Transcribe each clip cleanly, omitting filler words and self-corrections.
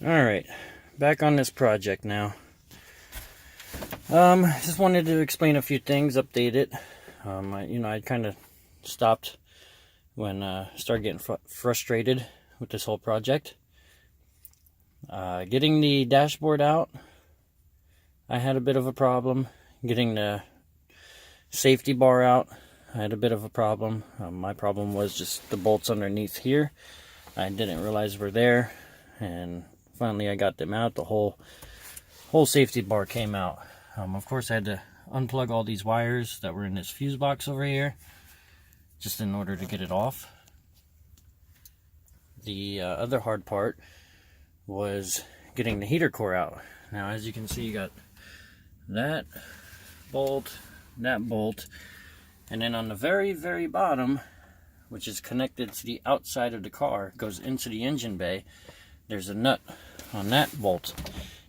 Alright, back on this project now. Just wanted to explain a few things, update it. I kind of stopped when I started getting frustrated with this whole project. Getting the dashboard out, I had a bit of a problem. Getting the safety bar out, I had a bit of a problem. My problem was just the bolts underneath here. I didn't realize were there, and finally I got them out. The whole safety bar came out. Of course I had to unplug all these wires that were in this fuse box over here, just in order to get it off. The other hard part was getting the heater core out. Now, as you can see, you got that bolt, and then on the very, very bottom, which is connected to the outside of the car, goes into the engine bay, there's a nut on that bolt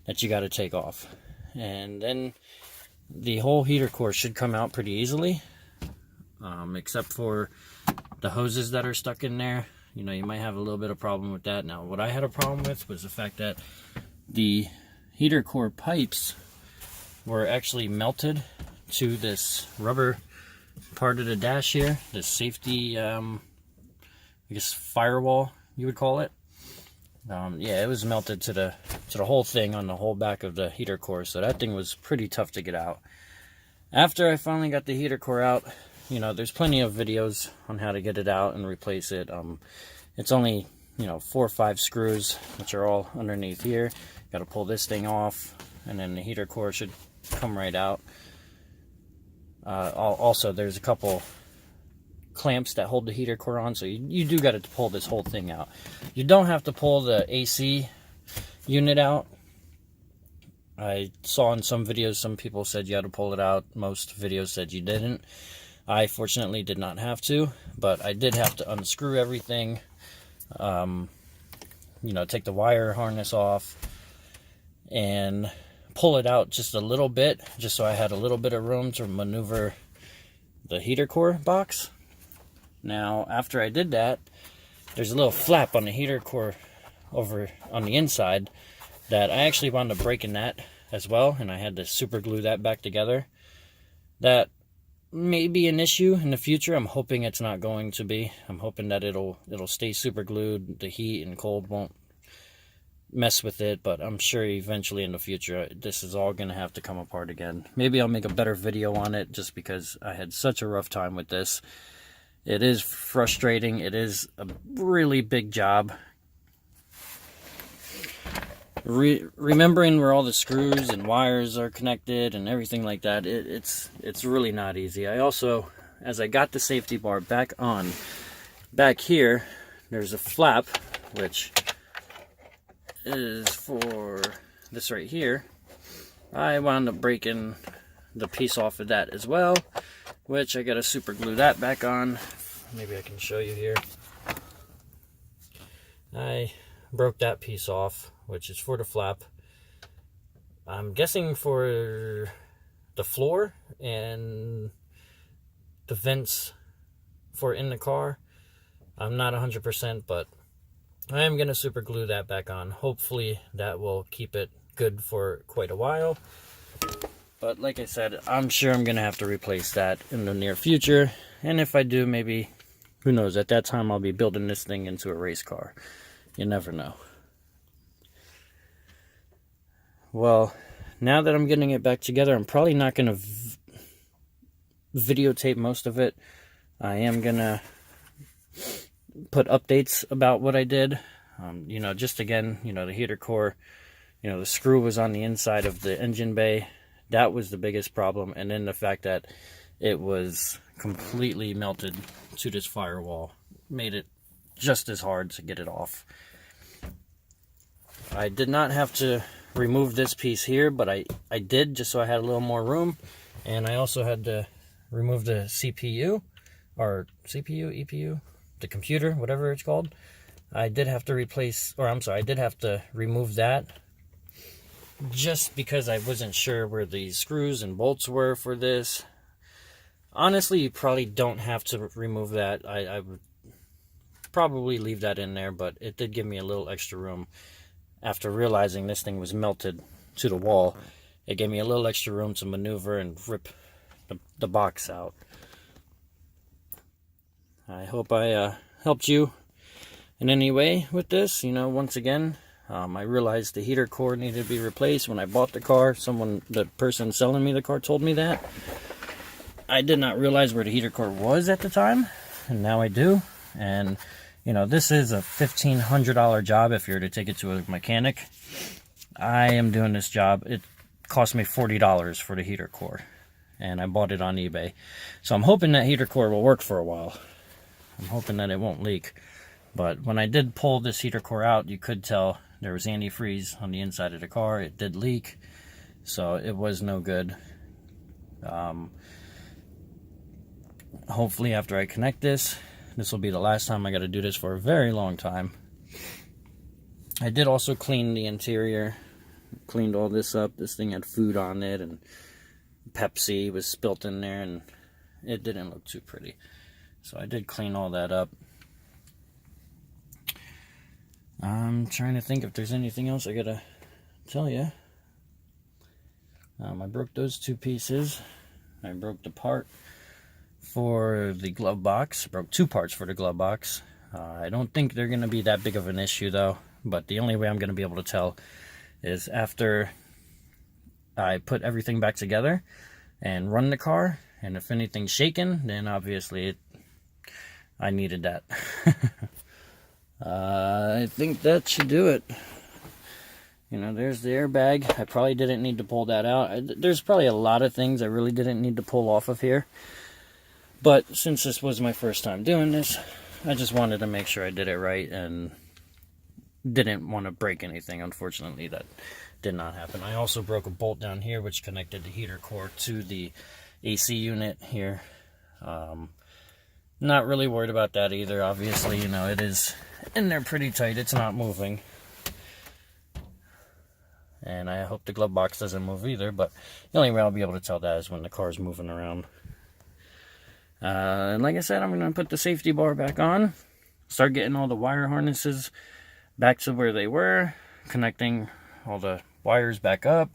that you got to take off. And then the whole heater core should come out pretty easily, except for the hoses that are stuck in there. You might have a little bit of problem with that. Now, what I had a problem with was the fact that the heater core pipes were actually melted to this rubber part of the dash here, this safety, I guess firewall you would call it. Yeah, it was melted to the whole thing on the whole back of the heater core, so that thing was pretty tough to get out. After I finally got the heater core out, there's plenty of videos on how to get it out and replace it. It's only 4 or 5 screws, which are all underneath here. Got to pull this thing off, and then the heater core should come right out. Also, there's a couple clamps that hold the heater core on, so you do got to pull this whole thing out. You don't have to pull the AC unit out. I saw in some videos some people said you had to pull it out. Most videos said you didn't. I fortunately did not have to, but I did have to unscrew everything, take the wire harness off and pull it out just a little bit, just so I had a little bit of room to maneuver the heater core box. Now, after I did that, there's a little flap on the heater core over on the inside that I actually wound up breaking that as well, and I had to super glue that back together. That may be an issue in the future. I'm hoping it's not going to be. I'm hoping that it'll stay super glued. The heat and cold won't mess with it, but I'm sure eventually in the future this is all going to have to come apart again. Maybe I'll make a better video on it, just because I had such a rough time with this. It is frustrating. It is a really big job. Remembering where all the screws and wires are connected and everything like that, it's really not easy. I also, as I got the safety bar back on, back here, there's a flap, which is for this right here. I wound up breaking the piece off of that as well, which I gotta super glue that back on. Maybe I can show you here. I broke that piece off, which is for the flap. I'm guessing for the floor and the vents for in the car. I'm not 100%, but I am going to super glue that back on. Hopefully that will keep it good for quite a while. But like I said, I'm sure I'm going to have to replace that in the near future. And if I do, maybe, who knows, at that time I'll be building this thing into a race car. You never know. Well, now that I'm getting it back together, I'm probably not going to videotape most of it. I am going to put updates about what I did. Just again, the heater core, the screw was on the inside of the engine bay. That was the biggest problem. And then the fact that it was completely melted to this firewall made it just as hard to get it off. I did not have to remove this piece here, but I did, just so I had a little more room. And I also had to remove the CPU, or CPU, EPU, the computer, whatever it's called. I did have to I did have to remove that, just because I wasn't sure where the screws and bolts were for this. Honestly, you probably don't have to remove that. I would probably leave that in there, but it did give me a little extra room. after realizing this thing was melted to the wall, it gave me a little extra room to maneuver and rip the box out. I hope I helped you in any way with this. You know, once again, I realized the heater core needed to be replaced when I bought the car. The person selling me the car told me that. I did not realize where the heater core was at the time, and now I do. And, you know, this is a $1,500 job if you were to take it to a mechanic. I am doing this job. It cost me $40 for the heater core, and I bought it on eBay. So I'm hoping that heater core will work for a while. I'm hoping that it won't leak. But when I did pull this heater core out, you could tell there was antifreeze on the inside of the car. It did leak, so it was no good. Hopefully after I connect this will be the last time I got to do this for a very long time. I did also clean the interior, cleaned all this up. This thing had food on it, and Pepsi was spilt in there, and it didn't look too pretty. So I did clean all that up. I'm trying to think if there's anything else I gotta tell you. I broke those two pieces. I broke the part for the glove box. Broke two parts for the glove box. I don't think they're gonna be that big of an issue though, but the only way I'm gonna be able to tell is after I put everything back together and run the car, and if anything's shaking, then obviously I needed that. I think that should do it. You know, there's the airbag. I probably didn't need to pull that out. There's probably a lot of things I really didn't need to pull off of here. But since this was my first time doing this, I just wanted to make sure I did it right and didn't want to break anything. Unfortunately, that did not happen. I also broke a bolt down here, which connected the heater core to the AC unit here. Not really worried about that either. Obviously, you know, it is in there pretty tight. It's not moving. And I hope the glove box doesn't move either, but the only way I'll be able to tell that is when the car is moving around. And like I said, I'm going to put the safety bar back on, start getting all the wire harnesses back to where they were, connecting all the wires back up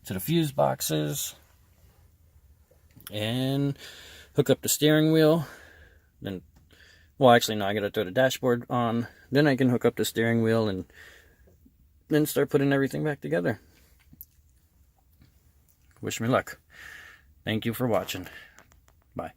to the fuse boxes, and hook up the steering wheel. Then, well, actually, no, I gotta throw the dashboard on. Then I can hook up the steering wheel and then start putting everything back together. Wish me luck. Thank you for watching. Bye.